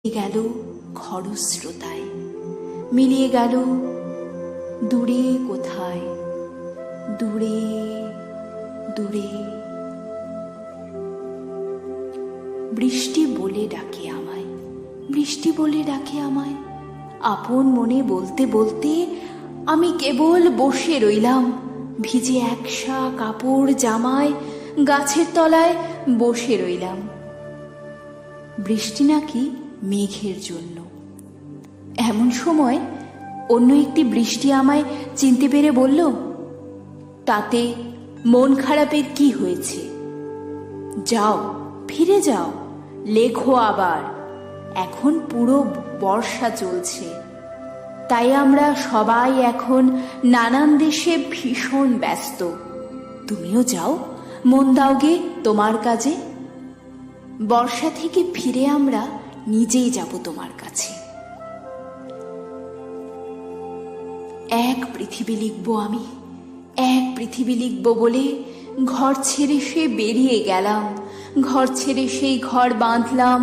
গেল খরস্রোতায়, মিলিয়ে গেল দূরে কোথায়, দূরে দূরে। বৃষ্টি বলে ডাকে আমায়, বৃষ্টি বলে ডাকে আমায়। আপন মনে বলতে বলতে আমি কেবল বসে রইলাম, ভিজে একসা কাপড় জামায় গাছের তলায় বসে রইলাম। বৃষ্টি নাকি মেঘের জন্য। এমন সময় অন্য একটি বৃষ্টি আমায় চিনতে পেরে বলল, তাতে মন খারাপের কি হয়েছে? যাও, ফিরে যাও, লেখো আবার। এখন পুরো বর্ষা চলছে, তাই আমরা সবাই এখন নানান দেশে ভীষণ ব্যস্ত। তুমিও যাও, মন দাওগে তোমার কাজে। বর্ষা থেকে ফিরে আমরা নিজেই যাব তোমার কাছে। এক পৃথিবী লিখব আমি, এক পৃথিবী লিখব বলে ঘর ছেড়ে সে বেরিয়ে গেলাম। ঘর ছেড়ে সেই ঘর বাঁধলাম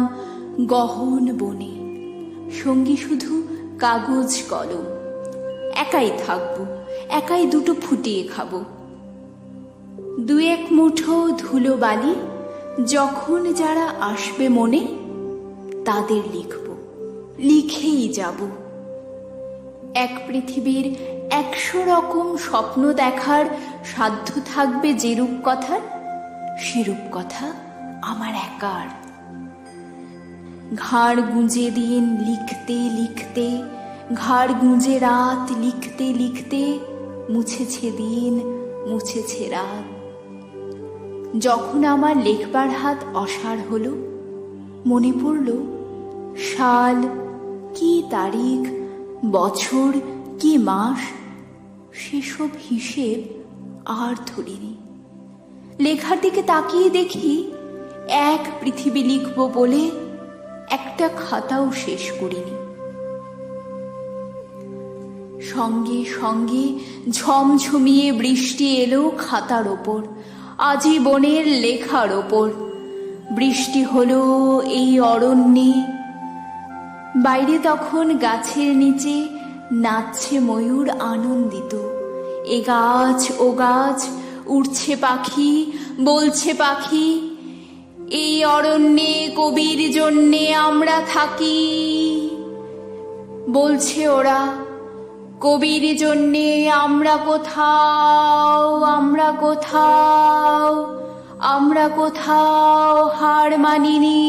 গহন বনে, সঙ্গী শুধু কাগজ কলম। একাই থাকবো, একাই দুটো ফুটিয়ে খাবো। দু এক মুঠো ধুলো বালি যখন যারা আসবে মনে, তাদের লিখব, লিখেই যাব। এক পৃথিবীর 100 রকম স্বপ্ন দেখার সাধ্য থাকবে যে রূপকথার, সে রূপকথা আমার একার। ঘাড় গুঁজে দিন লিখতে লিখতে, ঘাড় গুঁজে রাত লিখতে লিখতে, মুছেছে দিন, মুছেছে রাত। যখন আমার লেখবার হাত অসাড় হলো, মনে পড়ল সাল কি তারিখ, বছর কি মাস, সেসব হিসেব আর ধরিনি। লেখার দিকে তাকিয়ে দেখি এক পৃথিবী লিখব বলে একটা খাতাও শেষ করিনি। সঙ্গে সঙ্গে ঝমঝমিয়ে বৃষ্টি এলো খাতার ওপর, আজীবনের লেখার ওপর। বৃষ্টি হলো এই অরণ্যে, বাইরে তখন গাছের নিচে নাচছে ময়ূর আনন্দিত। এ গাছ ও গাছ, উড়ছে পাখি, বলছে পাখি, এই অরণ্যে কবির জন্যে আমরা থাকি। বলছে ওরা, কবির জন্যে আমরা কোথাও, আমরা কোথাও, আমরা কোথাও হার মানিনি।